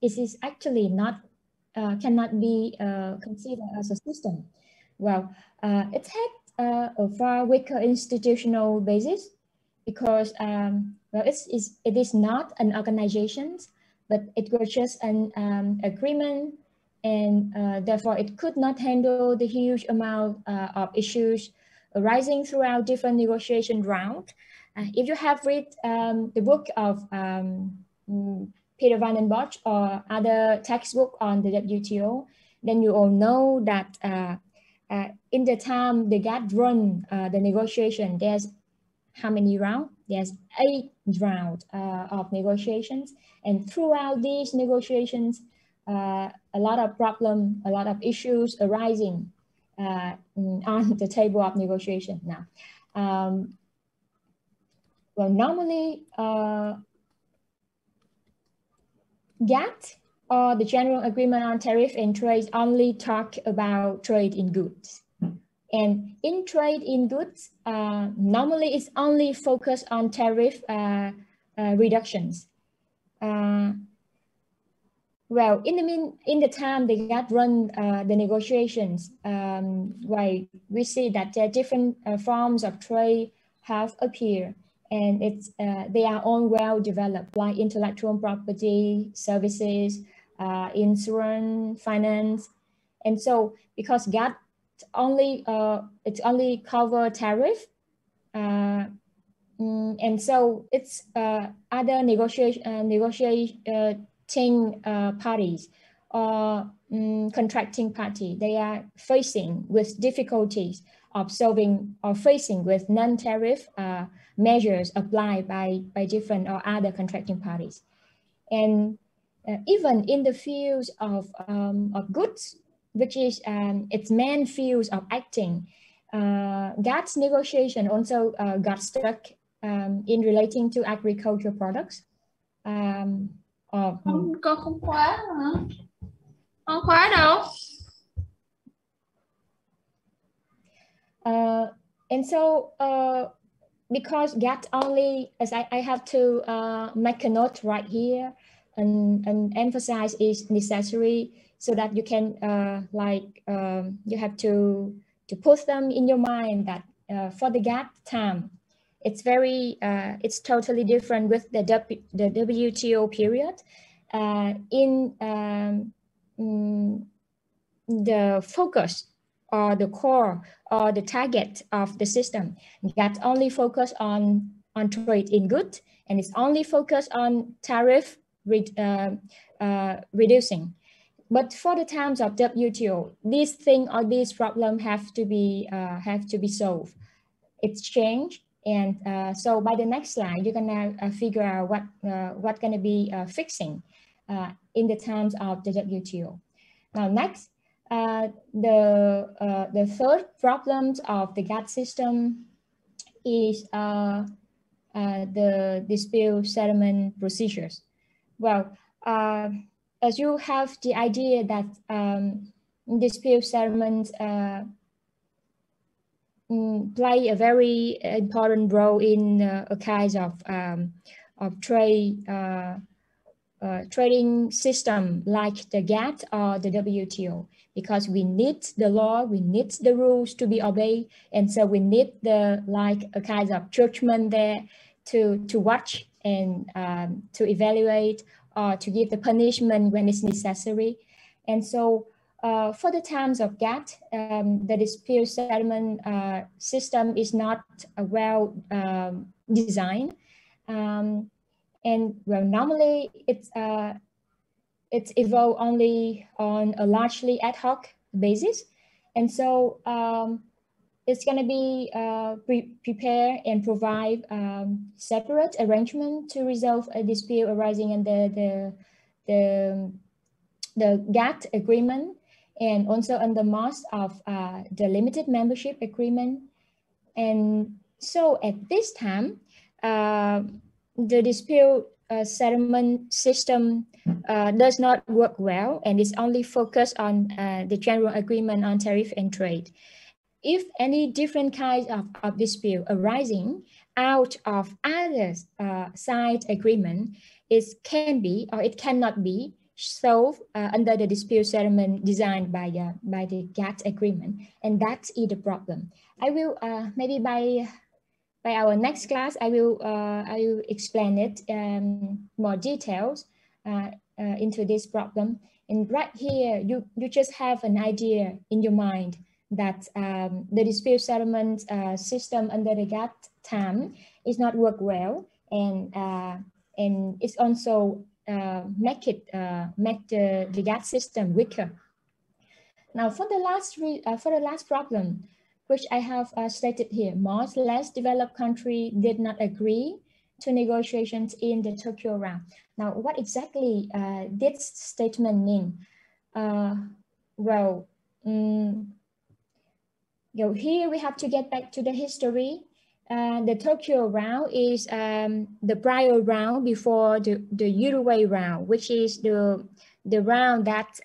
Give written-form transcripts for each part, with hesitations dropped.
it is actually not cannot be considered as a system. Well, it had a far weaker institutional basis because well, it is not an organization, but it was just an agreement, and therefore it could not handle the huge amount of issues arising throughout different negotiation rounds. If you have read the book of Peter Van den Bosch or other textbook on the WTO, then you all know that in the time the GATT run the negotiation, there's how many rounds? There's 8 rounds of negotiations, and throughout these negotiations, a lot of problems, a lot of issues arising on the table of negotiation now. Well, normally GATT or the General Agreement on Tariff and Trade only talk about trade in goods. And in trade in goods, normally it's only focused on tariff reductions. Well, in the time they got run the negotiations, why we see that there are different forms of trade have appeared, and it's they are all well developed, like intellectual property, services, insurance, finance, and so because GATT only it's only cover tariff, and so it's other negotiating parties or contracting party, they are facing with difficulties of solving or facing with non-tariff measures applied by different or other contracting parties. And even in the fields of goods, which is its main fields of acting, GATT's negotiation also got stuck in relating to agricultural products. Con không khóa hả? Con khóa đâu? And so because GATT only, as I have to make a note right here and emphasize is necessary so that you can you have to put them in your mind that for the GATT time, it's very it's totally different with the WTO period. In the focus or the core or the target of the system, GATT only focus on trade in goods, and it's only focused on tariff reducing. But for the times of WTO, this thing or this problem have to be solved. It's changed, and so by the next slide, you're gonna figure out what gonna be fixing in the times of the WTO. Now next, the third problem of the GATT system is the dispute settlement procedures. Well, as you have the idea that dispute settlements play a very important role in a kind of trading system like the GATT or the WTO, because we need the law, we need the rules to be obeyed, and so we need the a kind of judgment there to watch and to evaluate or to give the punishment when it's necessary. And so for the times of GATT, the dispute settlement system is not well designed. And well, normally it's evolved only on a largely ad hoc basis. And so it's going to be prepare and provide separate arrangement to resolve a dispute arising under the GATT agreement, and also under most of the limited membership agreement. And so at this time, the dispute settlement system does not work well, and is only focused on the general agreement on tariff and trade. If any different kinds of dispute arising out of other side agreement, it can be or it cannot be solved under the dispute settlement designed by the GATT agreement, and that is the problem. I will maybe by our next class I will explain it more details into this problem. And right here you just have an idea in your mind that the dispute settlement system under the GATT time is not work well, and it's also make the GATT system weaker. Now for the last problem, which I have stated here, most less developed country did not agree to negotiations in the Tokyo round. Now, what exactly this statement mean? Here we have to get back to the history. The Tokyo round is the prior round before the Uruguay round, which is the round that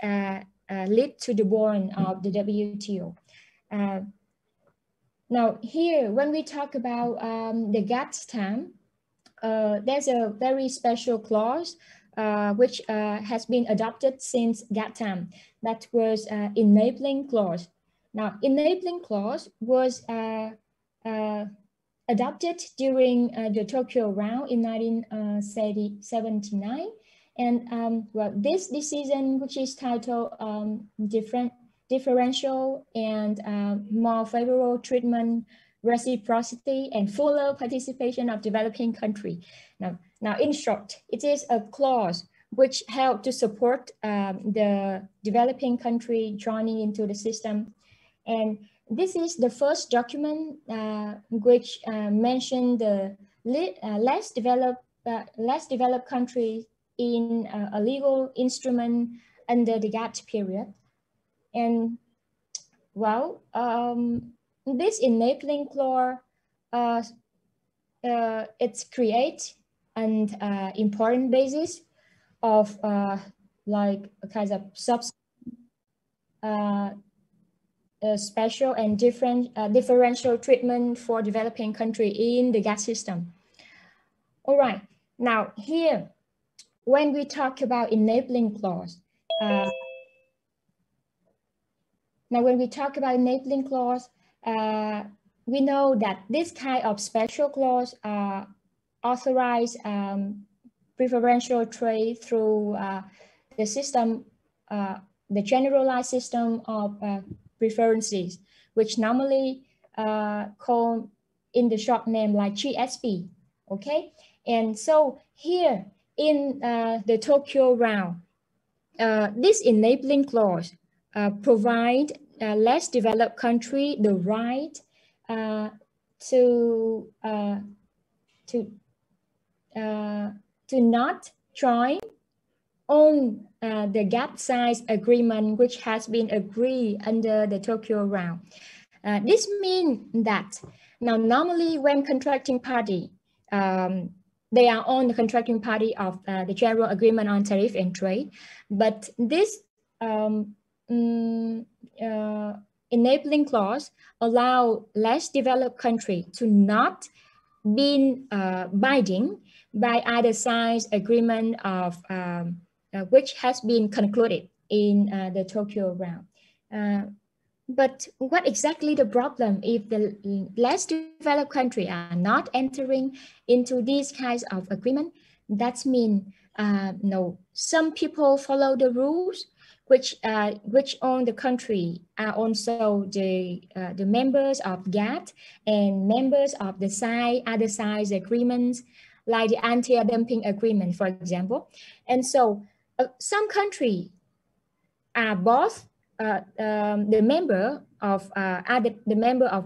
led to the born of the WTO. Now here, when we talk about the GATT time, there's a very special clause which has been adopted since GATT time. That was enabling clause. Now, enabling clause was adopted during the Tokyo round in 1979. And well, this decision, which is titled differential and more favorable treatment, reciprocity, and fuller participation of developing country. Now, in short, it is a clause which helped to support the developing country joining into the system. And this is the first document which mentioned the less developed countries in a legal instrument under the GATT period. And well, this enabling clause, it creates an important basis of like a kind of special and differential treatment for developing country in the GATT system. All right, now here, when we talk about enabling clause, we know that this kind of special clause authorize preferential trade through the system, the generalized system of preferences, which normally called in the short name like GSP. Okay, and so here in the Tokyo round, this enabling clause provide less developed country the right to not join on the GATT size agreement, which has been agreed under the Tokyo round. This means that now normally when contracting party, they are on the contracting party of the general agreement on tariff and trade, but this enabling clause allow less developed country to not be binding by either side's agreement of which has been concluded in the Tokyo round. But what exactly the problem if the less developed country are not entering into these kinds of agreement? That means no, some people follow the rules which on the country are also the members of GATT and members of the other sides agreements, like the anti-dumping agreement, for example. And so some countries are both the member of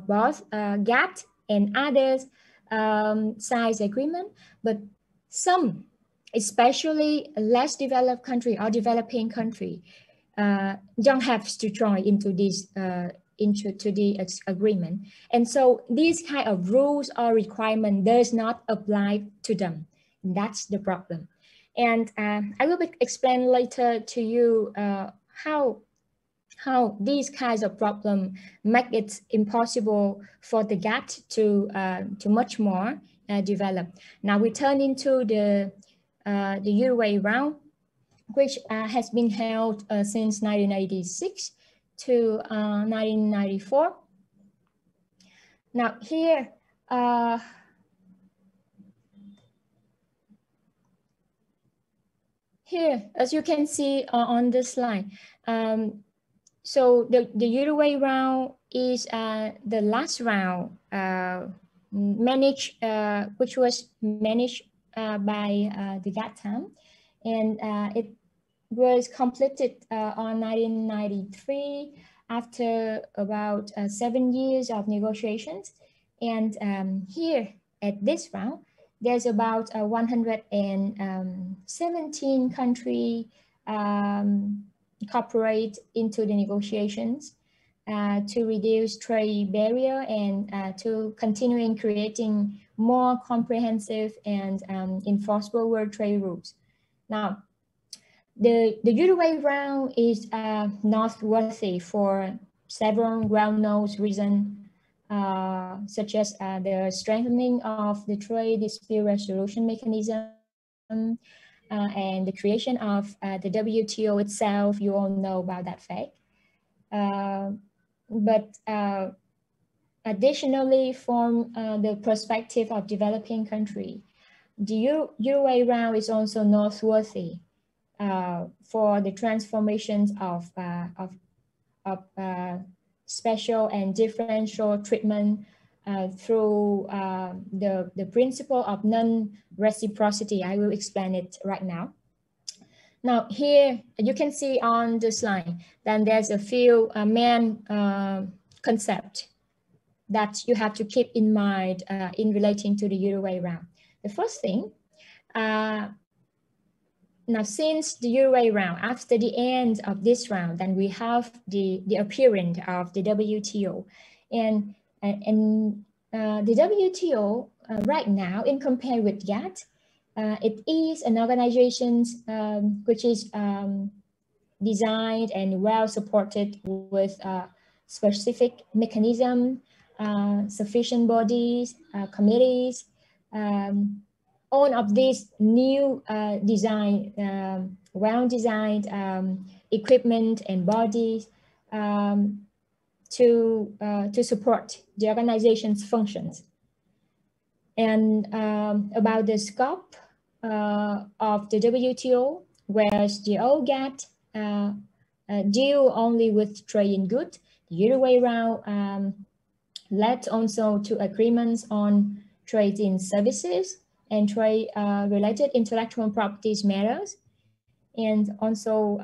both GATT and others size agreement, but some, especially less developed country or developing country, don't have to join into this into the agreement, and so these kind of rules or requirement does not apply to them. That's the problem, and I will explain later to you how these kinds of problem make it impossible for the GATT to much more develop. Now we turn into the Uruguay round. which has been held since 1986 to 1994. Now here, as you can see on this slide, so the Uruguay round is the last round which was managed by the GATT, and it was completed on 1993 after about 7 years of negotiations. And here at this round, there's about 117 countries incorporate into the negotiations to reduce trade barrier and to continuing creating more comprehensive and enforceable world trade rules. Now, the Uruguay round is noteworthy for several well-known reasons, such as the strengthening of the trade dispute resolution mechanism and the creation of the WTO itself. You all know about that fact. But additionally, from the perspective of developing country, the Uruguay round is also noteworthy for the transformations of special and differential treatment through the principle of non-reciprocity. I will explain it right now. Now here you can see on the slide, then there's a few main concepts that you have to keep in mind in relating to the Uruguay round. The first thing, now, since the Uruguay round, after the end of this round, then we have the appearance of the WTO. And the WTO right now, in compare with GATT, it is an organization which is designed and well supported with specific mechanism, sufficient bodies, committees, all of these new well-designed equipment and bodies to support the organization's functions. And about the scope of the WTO, whereas the old GATT deal only with trade in goods, the Uruguay round led also to agreements on trade in services and trade related intellectual properties matters, and also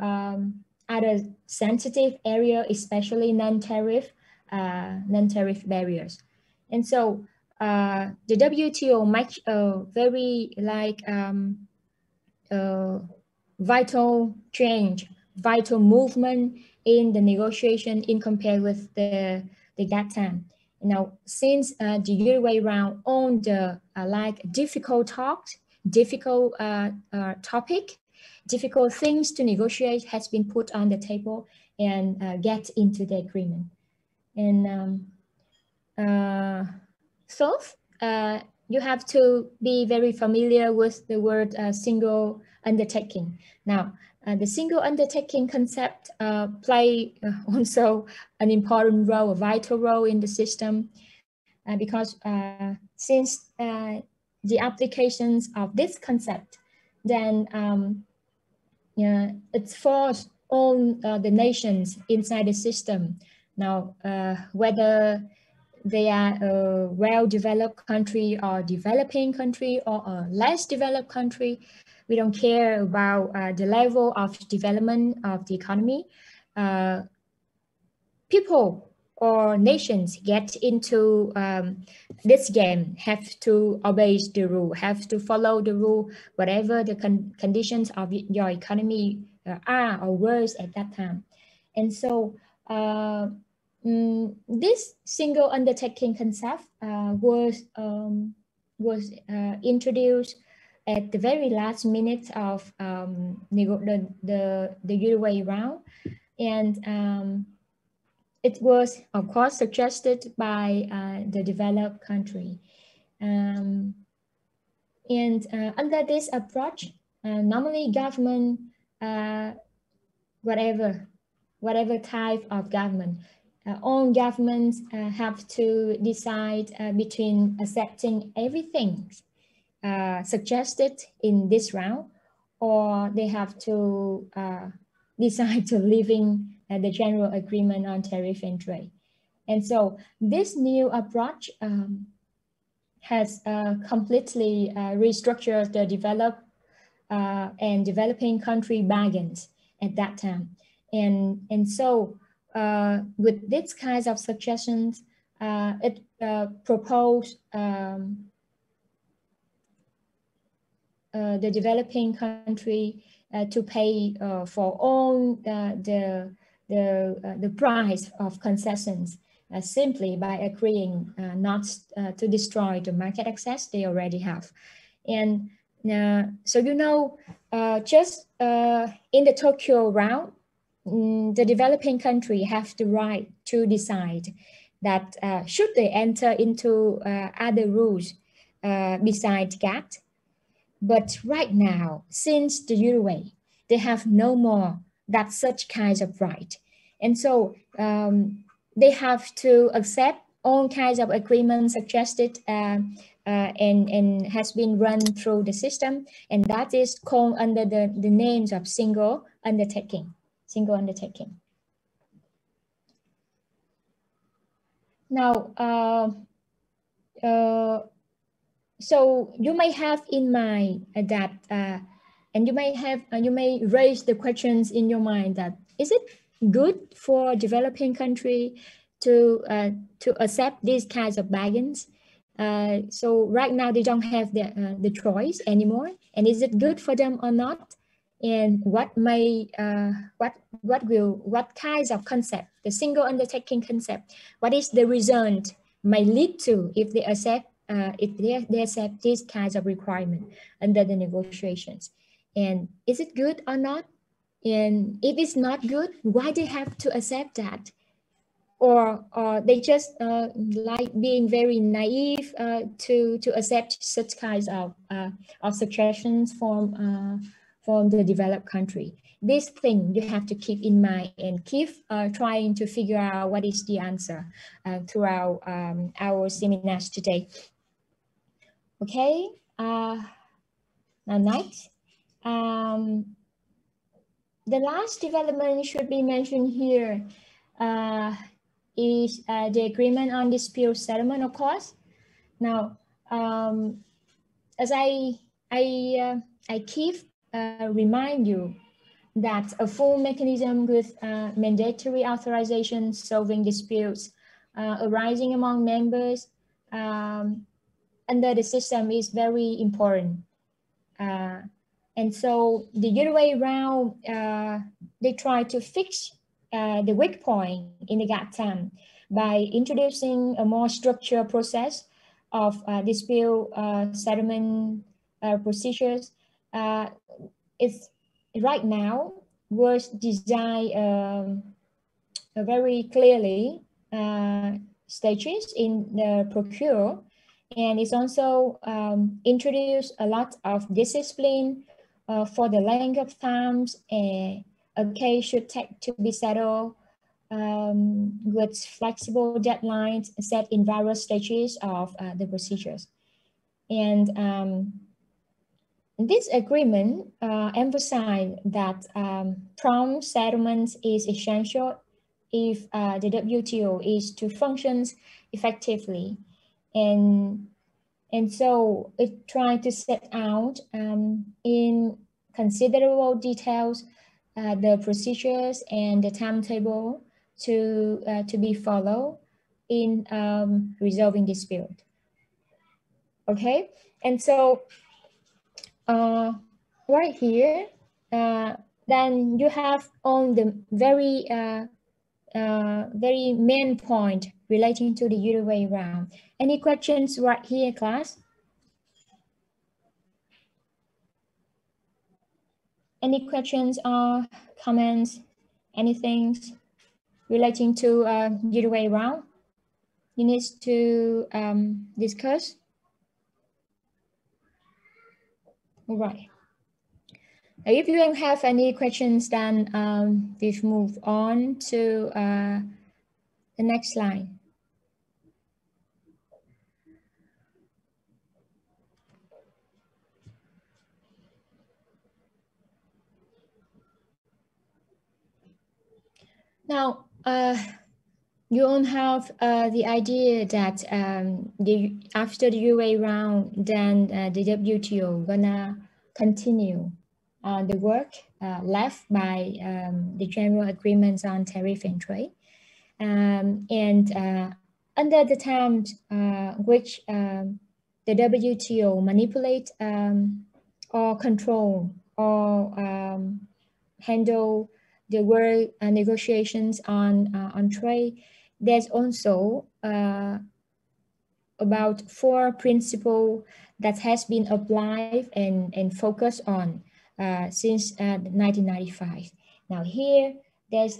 other sensitive area, especially non-tariff barriers. And so the WTO makes a very vital change, vital movement in the negotiation in compared with the GATT time. Now, since the Uruguay round on the difficult talks, difficult topic, difficult things to negotiate has been put on the table and get into the agreement. And so you have to be very familiar with the word single undertaking. Now, the single undertaking concept play also an important role, a vital role in the system, because since the applications of this concept, then it's forced on the nations inside the system. Now, whether they are a well-developed country or developing country or a less developed country, we don't care about the level of development of the economy. People or nations get into this game have to obey the rule, have to follow the rule, whatever the conditions of your economy are or worse at that time. And so this single undertaking concept was introduced at the very last minute of the Uruguay round, and it was, of course, suggested by the developed country. And under this approach, normally government whatever type of government. All governments have to decide between accepting everything suggested in this round, or they have to decide to leaving the general agreement on tariff and trade. And so this new approach has completely restructured the developed and developing country bargains at that time. And so with these kinds of suggestions, it proposed the developing country to pay for all the price of concessions simply by agreeing not to destroy the market access they already have. And so, you know, just in the Tokyo round, the developing country have the right to decide that should they enter into other rules besides GATT. But right now, since the Uruguay, they have no more that such kinds of right. And so they have to accept all kinds of agreements suggested and has been run through the system. And that is called under the names of single undertaking. Now, so you may have in mind that, and you may raise the questions in your mind that, is it good for developing country to accept these kinds of bargains? So right now they don't have the choice anymore, and is it good for them or not? And what kinds of concept, the single undertaking concept, what is the result may lead to if they accept these kinds of requirements under the negotiations? And is it good or not? And if it's not good, why they have to accept that? Or they just like being very naive to accept such kinds of suggestions from the developed country? This thing you have to keep in mind and keep trying to figure out what is the answer throughout our seminars today. Okay, now next. The last development should be mentioned here is the agreement on dispute settlement, of course. Now, as I keep remind you that a full mechanism with mandatory authorization solving disputes arising among members under the system is very important. And so the Uruguay round, they try to fix the weak point in the GATT time by introducing a more structured process of dispute settlement procedures. It's right now was designed very clearly stages in the procure, and it's also introduced a lot of discipline for the length of times a case should take to be settled with flexible deadlines set in various stages of the procedures. And this agreement emphasizes that prompt settlement is essential if the WTO is to function effectively. And so it tried to set out in considerable details the procedures and the timetable to be followed in resolving dispute. Okay, and so right here, then you have on the very main point relating to the Uruguay round. Any questions right here, class? Any questions or comments? Anything relating to Uruguay round you need to discuss? All right. If you don't have any questions, then we've moved on to the next slide. Now, you all have the idea that after the UA round, then the WTO gonna continue the work left by the General Agreements on Tariff and Trade. Under the terms which the WTO manipulate or control or handle the world negotiations on trade, there's also about 4 principles that has been applied and focused on since 1995. Now here, there's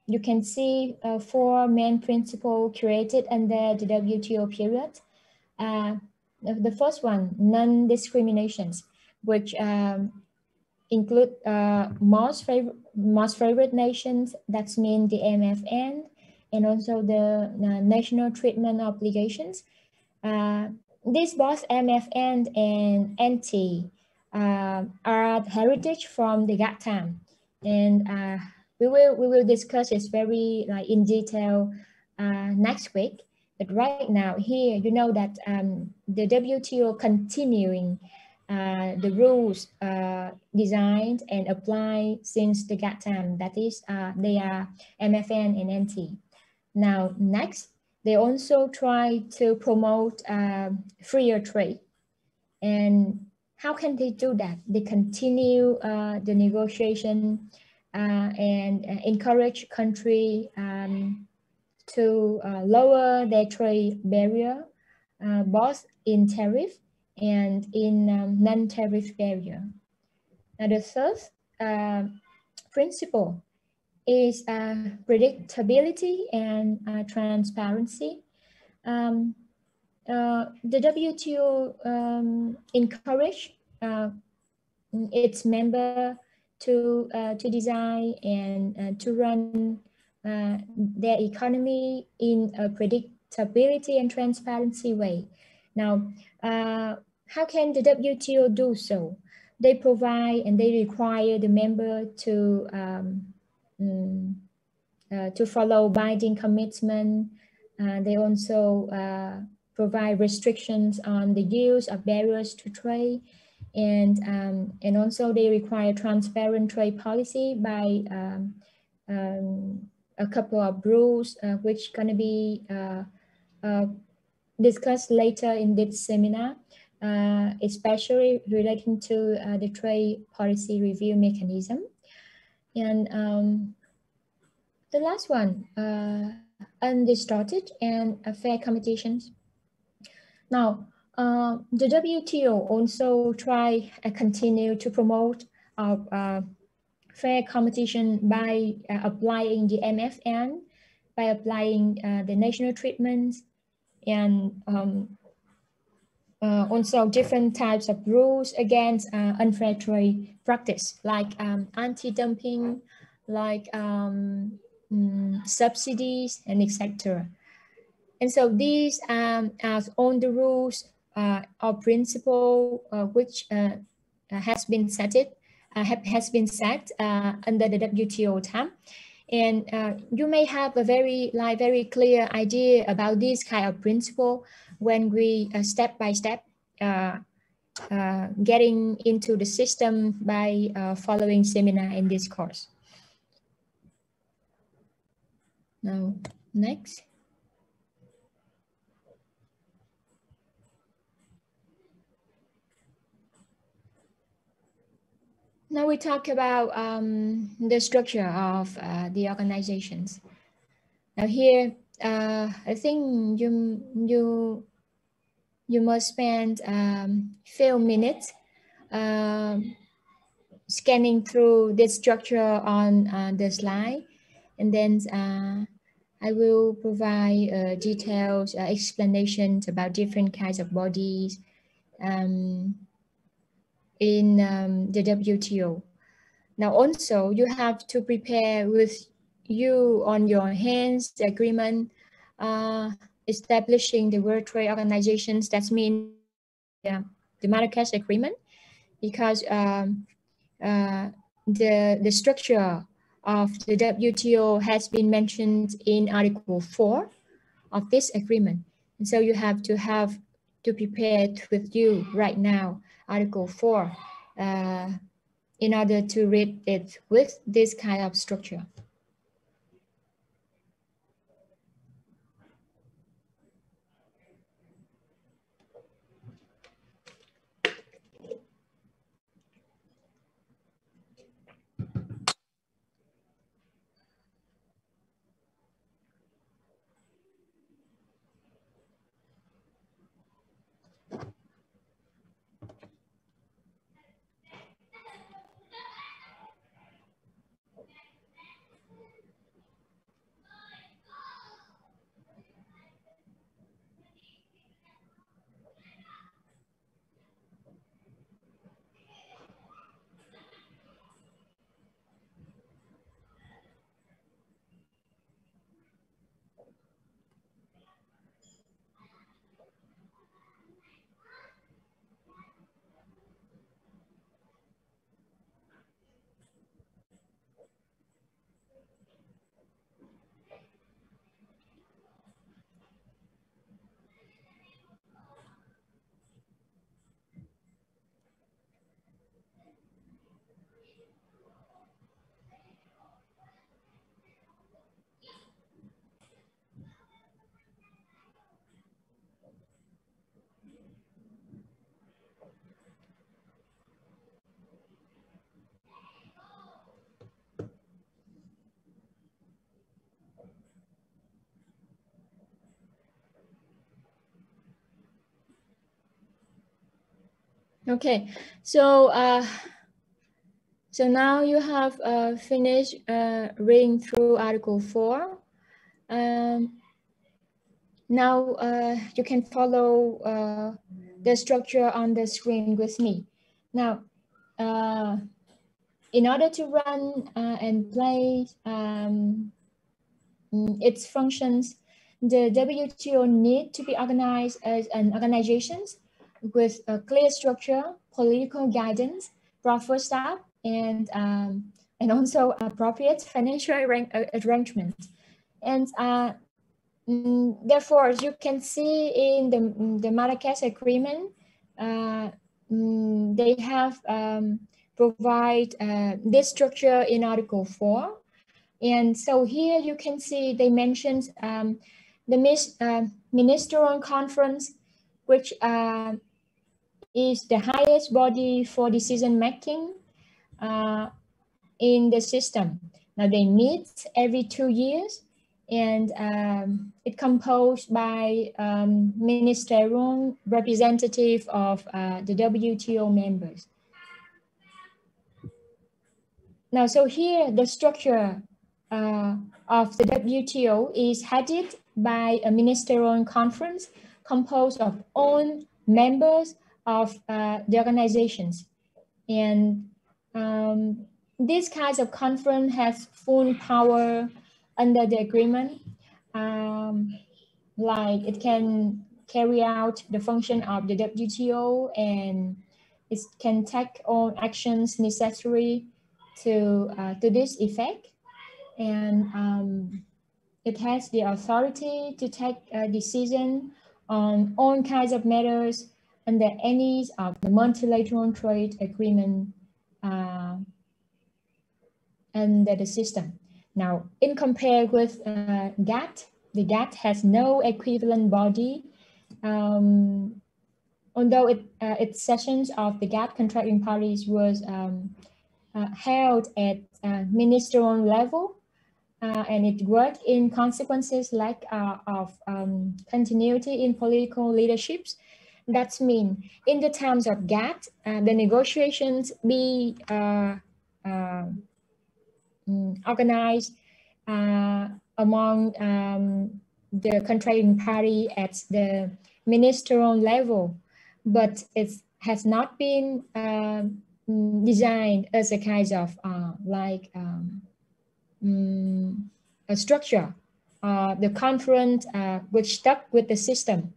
you can see 4 main principles created under the WTO period. The first one, non-discriminations, which include most favored nations, that's mean the MFN, and also the national treatment obligations. These both MFN and NT are heritage from the GATT time, and we will discuss this very in detail next week. But right now here, you know that the WTO continuing the rules designed and applied since the GATT time, that is, they are MFN and NT. Now, next, they also try to promote freer trade. And how can they do that? They continue the negotiation and encourage country to lower their trade barrier, both in tariff and in non-tariff barrier. Now the third principle is predictability and transparency. The WTO encourage its member to design and to run their economy in a predictability and transparency way. Now, how can the WTO do so? They provide and they require the member to follow binding commitment. They also provide restrictions on the use of barriers to trade, and also they require transparent trade policy by a couple of rules which gonna be discussed later in this seminar, especially relating to the trade policy review mechanism. And the last one, undistorted and fair competitions. Now, the WTO also continue to promote fair competition by applying the MFN, by applying the national treatments, and also different types of rules against unfair trade practice, like anti-dumping, like subsidies, and etc. And so these are all the rules or principle which has been set under the WTO time. And you may have a very clear idea about this kind of principle when we step by step getting into the system by following seminar in this course. Now, next. Now we talk about the structure of the organizations. Now here, I think you must spend few minutes scanning through this structure on the slide, and then I will provide details, explanations about different kinds of bodies. in the WTO. Now also you have to prepare with you on your hands the agreement establishing the World Trade Organizations. That means the Marrakesh Agreement, because the structure of the WTO has been mentioned in Article 4 of this agreement. And so you have to prepare with you right now, Article 4, in order to read it with this kind of structure. Okay, so so now you have finished reading through Article 4. Now you can follow the structure on the screen with me. Now, in order to run and play its functions, the WTO need to be organized as an organization with a clear structure, political guidance, proper staff, and also appropriate financial arrangements. And therefore, as you can see in the Marrakesh Agreement, they have provide this structure in Article 4. And so here you can see they mentioned the Ministerial Conference, which is the highest body for decision making in the system. Now they meet every 2 years, and it's composed by ministerial representative of the WTO members. Now, so here the structure of the WTO is headed by a ministerial conference composed of all members of the organizations. And these kinds of conference has full power under the agreement. Like it can carry out the function of the WTO, and it can take all actions necessary to this effect. And it has the authority to take a decision on all kinds of matters under any of the multilateral trade agreement under the system. Now, in compare with GATT, the GATT has no equivalent body. Although its sessions of the GATT contracting parties was held at ministerial level, and it worked in consequences like of continuity in political leaderships. That means in the terms of GATT, the negotiations be organized among the contracting party at the ministerial level, but it's has not been designed as a kind of a structure. The conference which stuck with the system.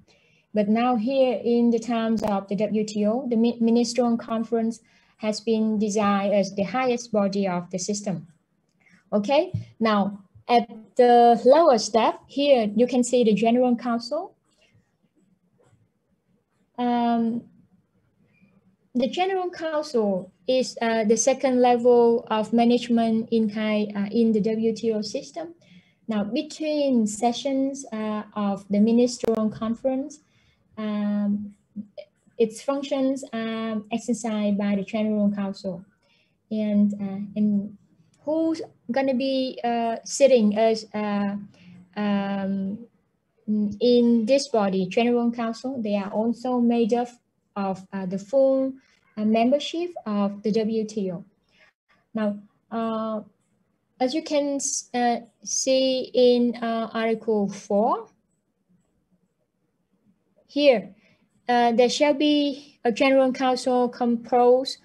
But now here in the terms of the WTO, the Ministerial Conference has been designed as the highest body of the system. Okay, now at the lower step here, you can see the General Council. The General Council is the second level of management in the WTO system. Now, between sessions of the Ministerial Conference, its functions are exercised by the General Council, and who's gonna be sitting as in this body, General Council. They are also made up of the full membership of the WTO. Now, as you can see in Article 4, here, there shall be a General Council composed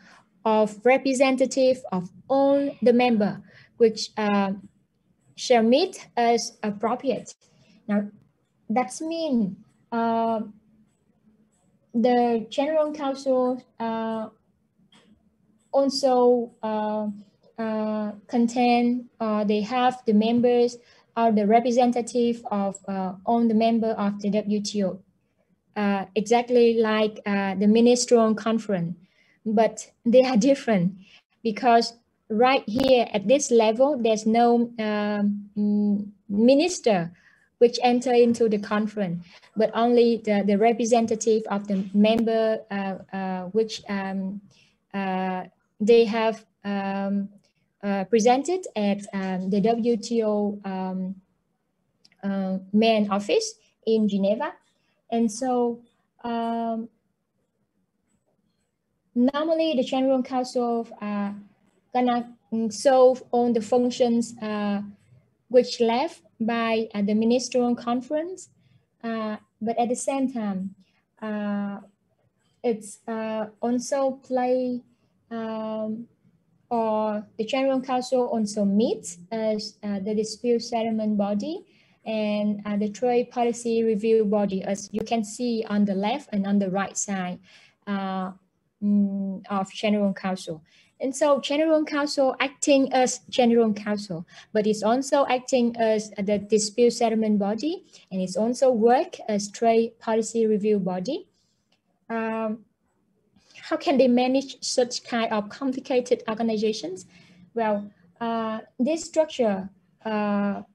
of representatives of all the members, which shall meet as appropriate. Now, that means the General Council also contain, they have the members or the representative of all the members of the WTO, exactly like the Ministerial Conference, but they are different because right here at this level, there's no minister which enter into the conference, but only the representative of the member which they have presented at the WTO main office in Geneva. And so normally the General Council gonna solve all the functions which left by the Ministerial Conference, but at the same time, it's also play, or the General Council also meets as the dispute settlement body and the trade policy review body, as you can see on the left and on the right side of General Council. And so General Council acting as General Council, but it's also acting as the dispute settlement body, and it's also work as trade policy review body. How can they manage such kind of complicated organizations? Well, this structure have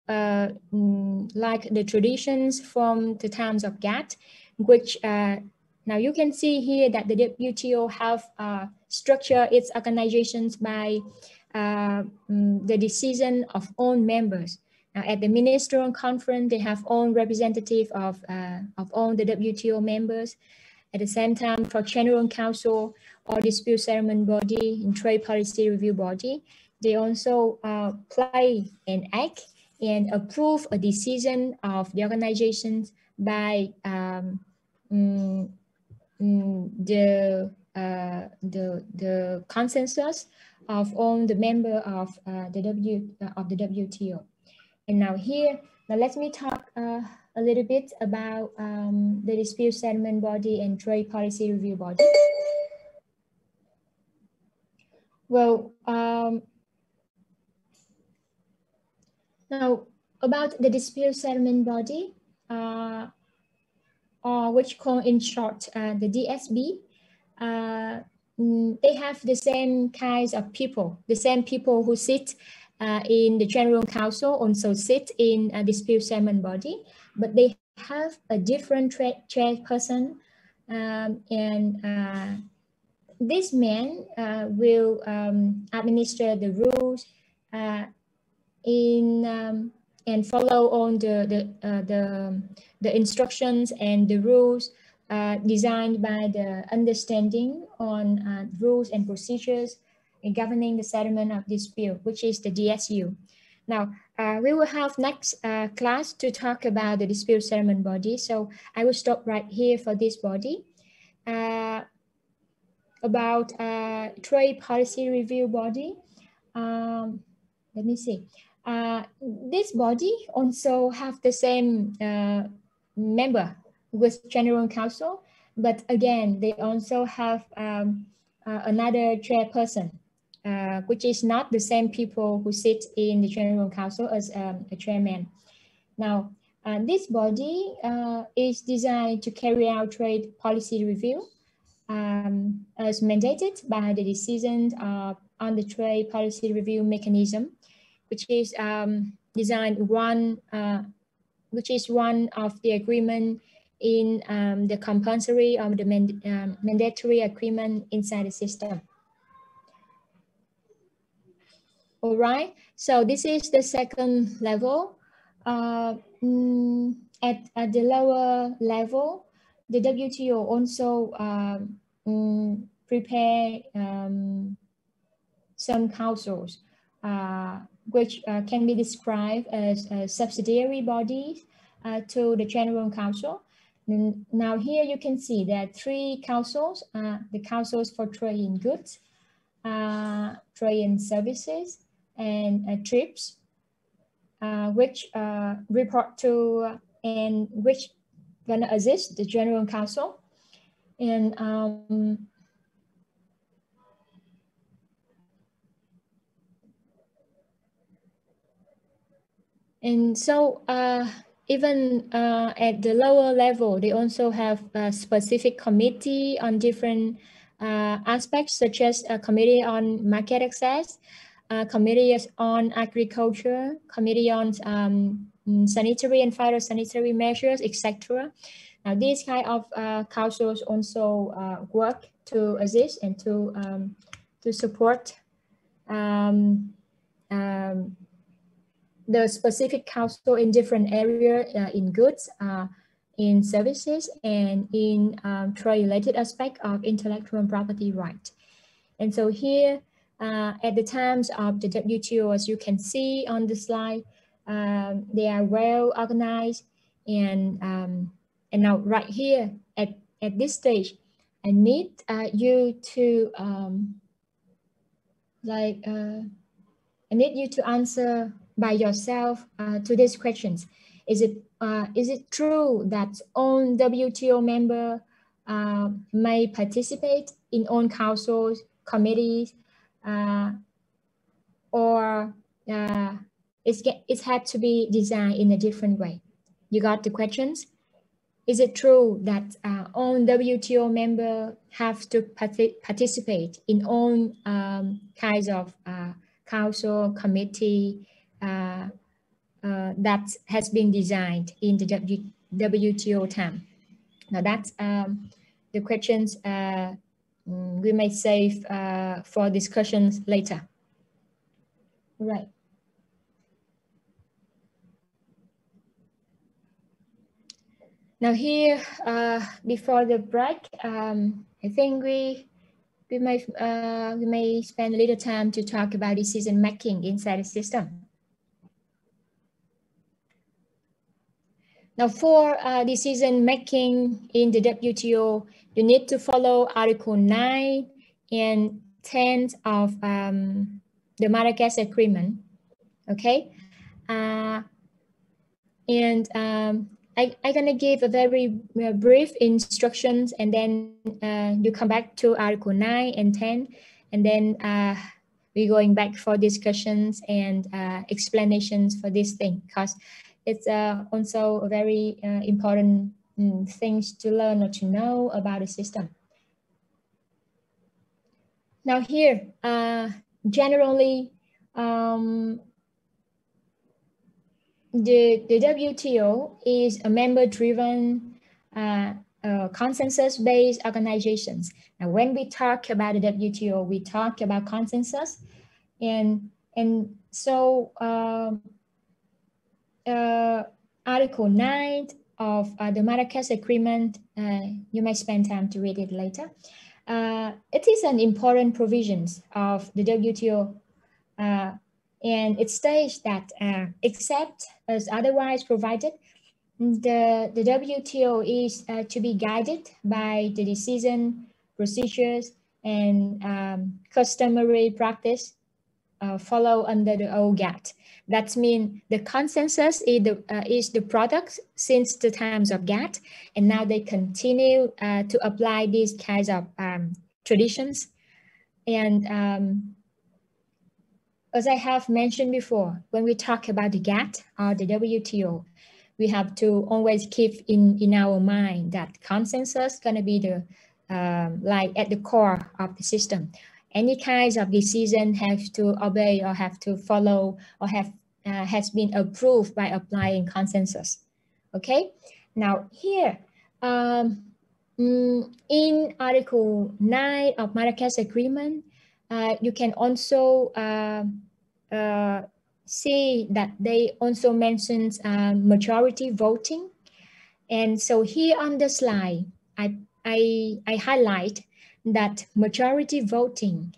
like the traditions from the times of GATT, which now you can see here that the WTO have structured its organizations by the decision of all members. Now at the Ministerial Conference, they have own representative of all the WTO members. At the same time, for General Council or dispute settlement body and trade policy review body, they also play and act and approve a decision of the organizations by the consensus of all the member of the WTO. And now here, now let me talk a little bit about the dispute settlement body and trade policy review body. Well, now about the dispute settlement body, or which call in short the DSB, they have the same kinds of people, the same people who sit in the General Council also sit in a dispute settlement body, but they have a different chairperson, and this man will administer the rules and follow on the instructions and the rules designed by the understanding on rules and procedures governing the settlement of dispute, which is the DSU. Now, we will have next class to talk about the dispute settlement body. So I will stop right here for this body. About trade policy review body. Let me see. This body also have the same member with General Counsel, but again, they also have another chairperson, which is not the same people who sit in the General Counsel as a chairman. Now, this body is designed to carry out trade policy review as mandated by the decision on the trade policy review mechanism, which is designed which is one of the agreement in the compulsory or the mandatory agreement inside the system. All right, so this is the second level. At the lower level, the WTO also prepare some councils, which can be described as subsidiary bodies to the General Council. Now here you can see that 3 councils, the councils for trade in goods, trade in services, and TRIPS, which report to and which gonna assist the General Counsel. And so even at the lower level, they also have a specific committee on different aspects, such as a committee on market access, committee on agriculture, committee on sanitary and phytosanitary measures, etc. Now, these kind of councils also work to assist and to support the specific council in different areas in goods, in services, and in trade-related aspect of intellectual property right. And so here, at the times of the WTO, as you can see on the slide, they are well organized. And now right here at this stage, I need you to I need you to answer by yourself to these questions. Is it true that all WTO member may participate in all councils, committees, or it had to be designed in a different way? You got the questions? Is it true that all WTO members have to participate in all kinds of council, committee that has been designed in the WTO time? Now that's the questions we may save for discussions later. Right. Now here, before the break, I think we may spend a little time to talk about decision making inside the system. Now, for decision making in the WTO, you need to follow Article 9 and 10 of the Marrakesh Agreement. Okay, I'm gonna give a very brief instructions, and then you come back to Article 9 and 10, and then we're going back for discussions and explanations for this thing, because it's also a very important things to learn or to know about the system. Now here, generally, the WTO is a member-driven, consensus-based organizations. Now, when we talk about the WTO, we talk about consensus, and so Article 9 of the Marrakesh Agreement, you may spend time to read it later. It is an important provision of the WTO And it states that except as otherwise provided, the WTO is to be guided by the decision, procedures, and customary practice follow under the OGATT. That means the consensus is the product since the times of GATT, and now they continue to apply these kinds of traditions. And as I have mentioned before, when we talk about the GATT or the WTO, we have to always keep in our mind that consensus is going to be the like at the core of the system. Any kinds of decision have to obey or have to follow or have has been approved by applying consensus. Okay. Now here, in Article 9 of Marrakesh Agreement, you can also see that they also mentions majority voting. And so here on the slide, I highlight that majority voting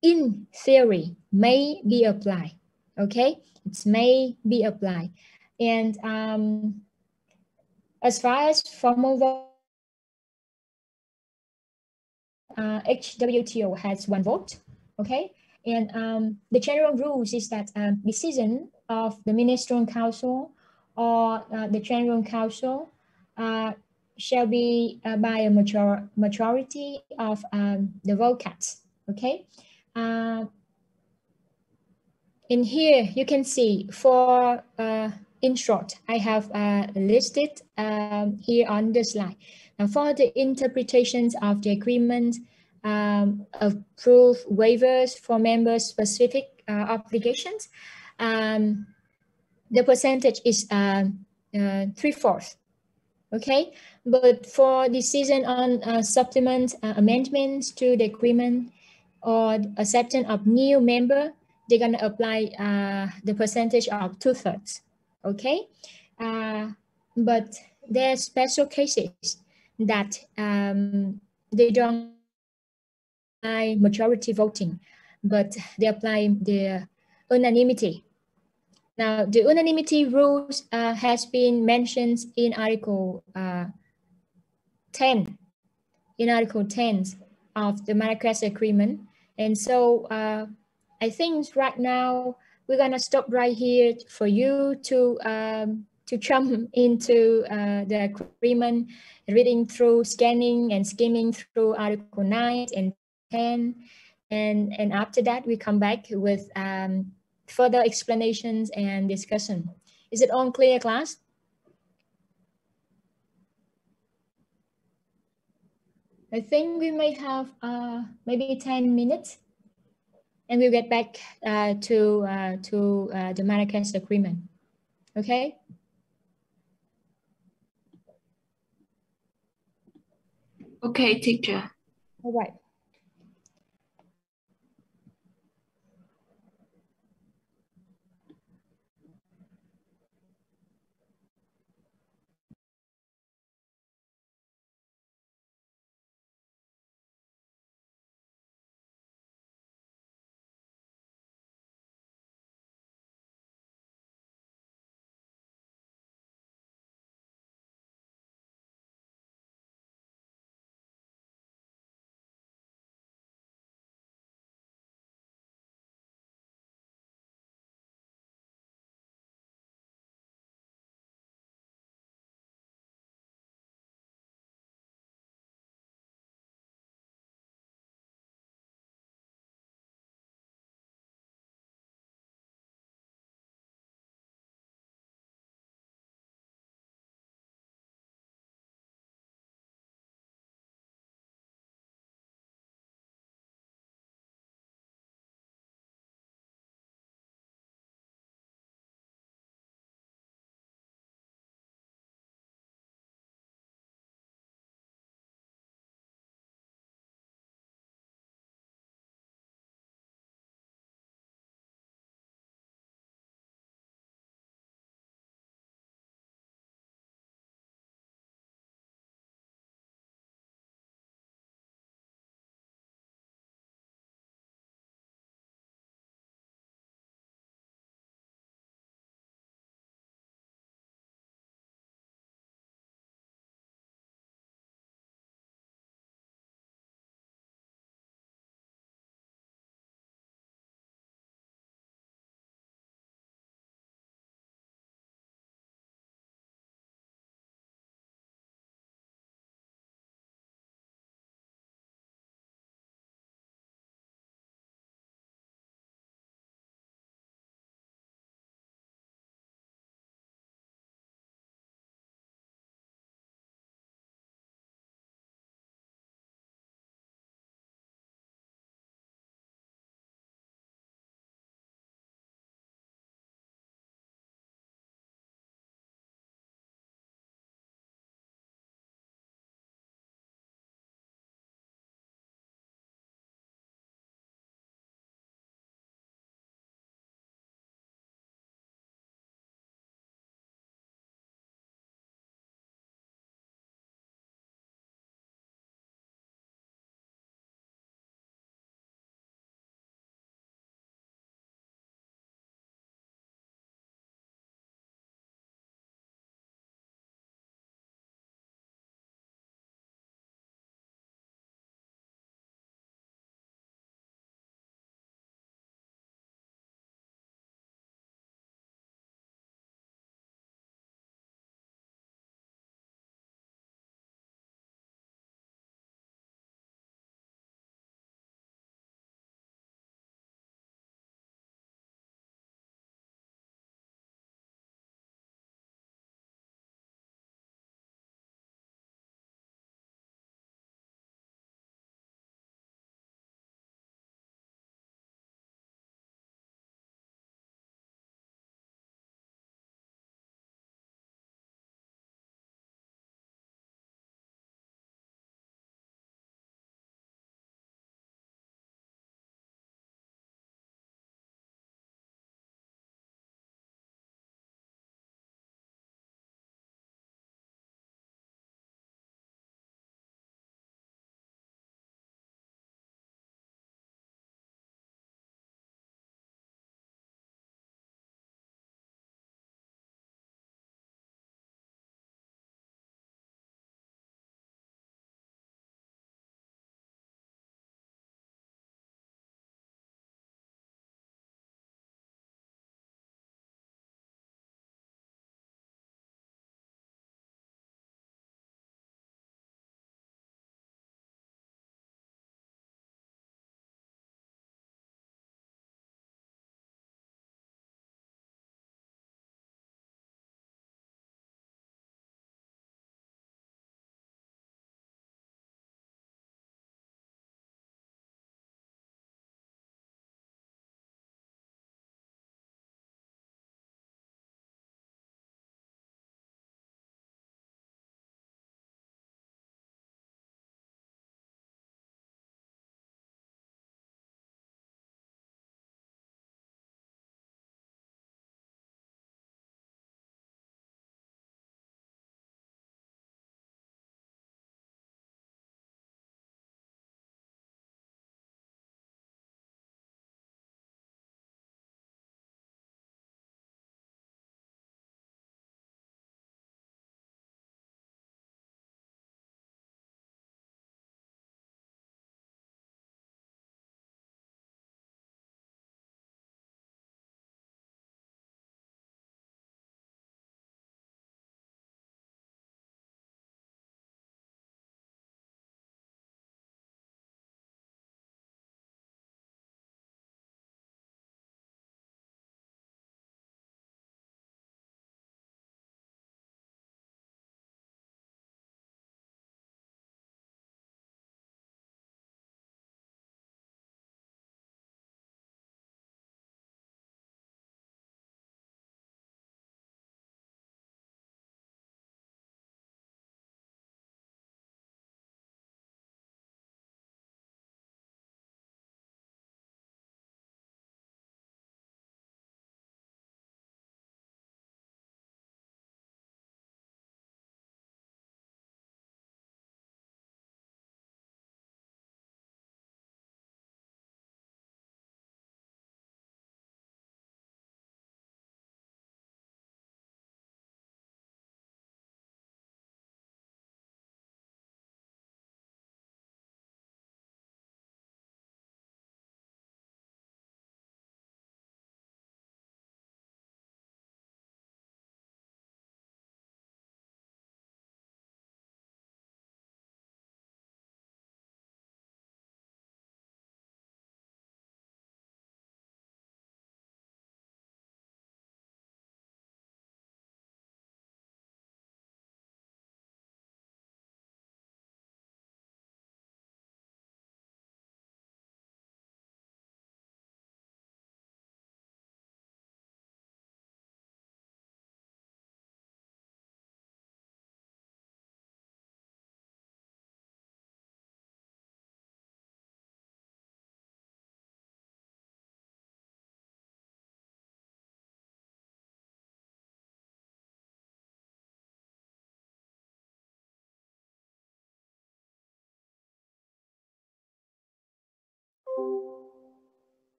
in theory may be applied. Okay, it may be applied. And as far as formal vote, each WTO has one vote. Okay, and the general rules is that decision of the Ministerial Council or the General Council shall be by a majority of the vote cast. Okay. In here, you can see for, in short, I have listed here on the slide. Now for the interpretations of the agreement, approved waivers for members' specific obligations, the percentage is 3/4. Okay, but for decision on supplement amendments to the agreement or acceptance of new member, they're going to apply the percentage of 2/3. Okay, but there are special cases that they don't apply majority voting, but they apply the unanimity. Now, the unanimity rules has been mentioned in Article 10, in Article 10 of the Marrakesh Agreement. And so I think right now we're gonna stop right here for you to jump into the agreement, reading through, scanning and skimming through Article 9 and 10. And after that, we come back with further explanations and discussion. Is it all clear, class? I think we may have maybe 10 minutes, and we'll get back to the Marrakesh Agreement. Okay. Okay, teacher. All right.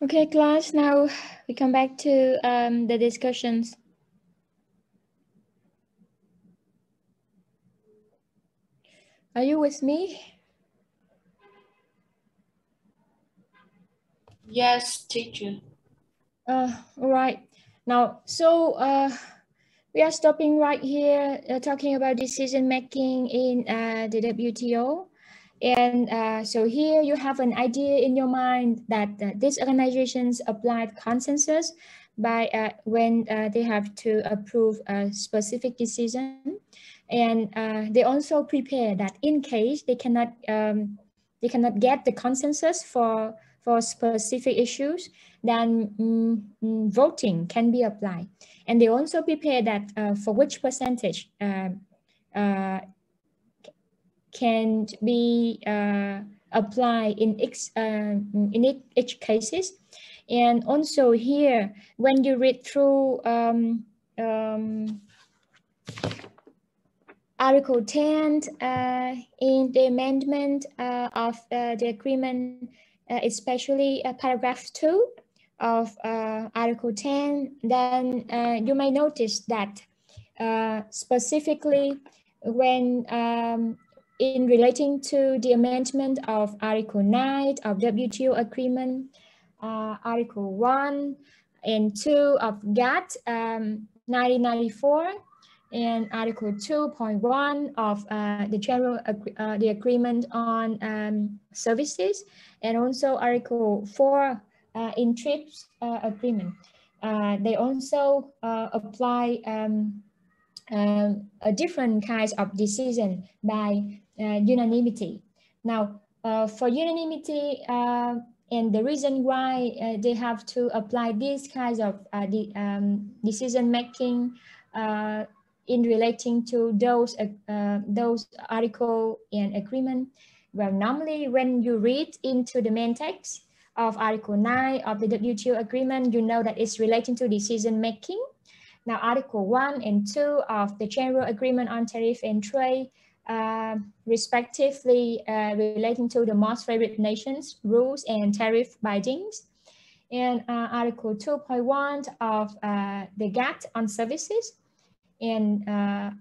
Okay, class, now we come back to the discussions. Are you with me? Yes, teacher. All right. Now, so we are stopping right here, talking about decision making in the WTO. And so here you have an idea in your mind that these organizations applied consensus by when they have to approve a specific decision, and they also prepare that in case they cannot get the consensus for specific issues, then voting can be applied. And they also prepare that for which percentage can be applied in each cases. And also here, when you read through Article 10 in the amendment of the agreement, especially paragraph 2 of Article 10, then you may notice that specifically when in relating to the amendment of Article 9 of WTO agreement, Article 1 and 2 of GATT 1994, and Article 2.1 of the general the agreement on services, and also Article 4 in TRIPS agreement. They also apply a different kinds of decision by unanimity. Now, for unanimity, and the reason why they have to apply these kinds of decision making in relating to those article and agreement. Well, normally when you read into the main text of Article 9 of the WTO agreement, you know that it's relating to decision making. Now, Article 1 and 2 of the General Agreement on Tariff and Trade, respectively relating to the most favored nations, rules and tariff bindings. And Article 2.1 of the GATT on services, and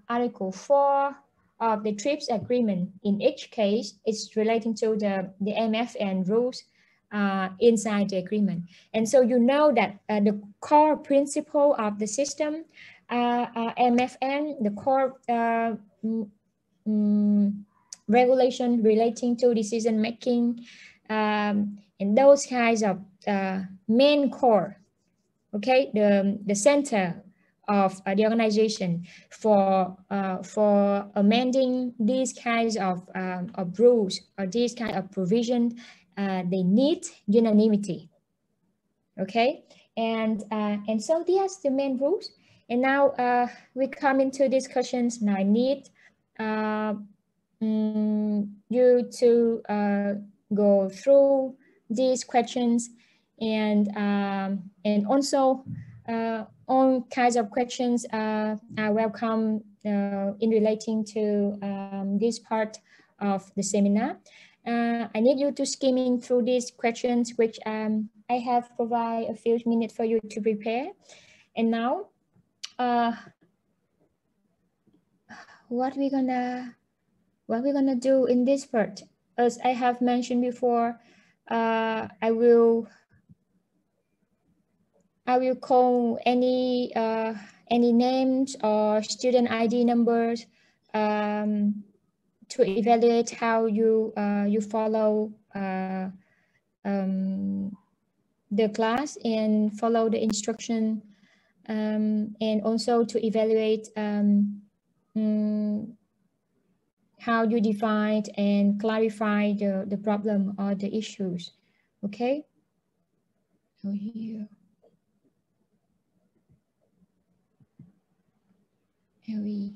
Article 4 of the TRIPS agreement. In each case, it's relating to the MF and rules inside the agreement. And so you know that the core principle of the system, MFN, the core regulation relating to decision making, and those kinds of main core, okay, the center of the organization for amending these kinds of rules or these kind of provision, they need unanimity, okay, and so there's the main rules. And now we come into discussions. Now I need you to go through these questions, and also all kinds of questions are welcome in relating to this part of the seminar. I need you to skimming through these questions, which I have provided a few minutes for you to prepare. And now, what we're gonna do in this part, as I have mentioned before, I will call any names or student ID numbers to evaluate how you follow the class and follow the instruction, and also to evaluate how you define and clarify the problem or the issues. Okay. So here we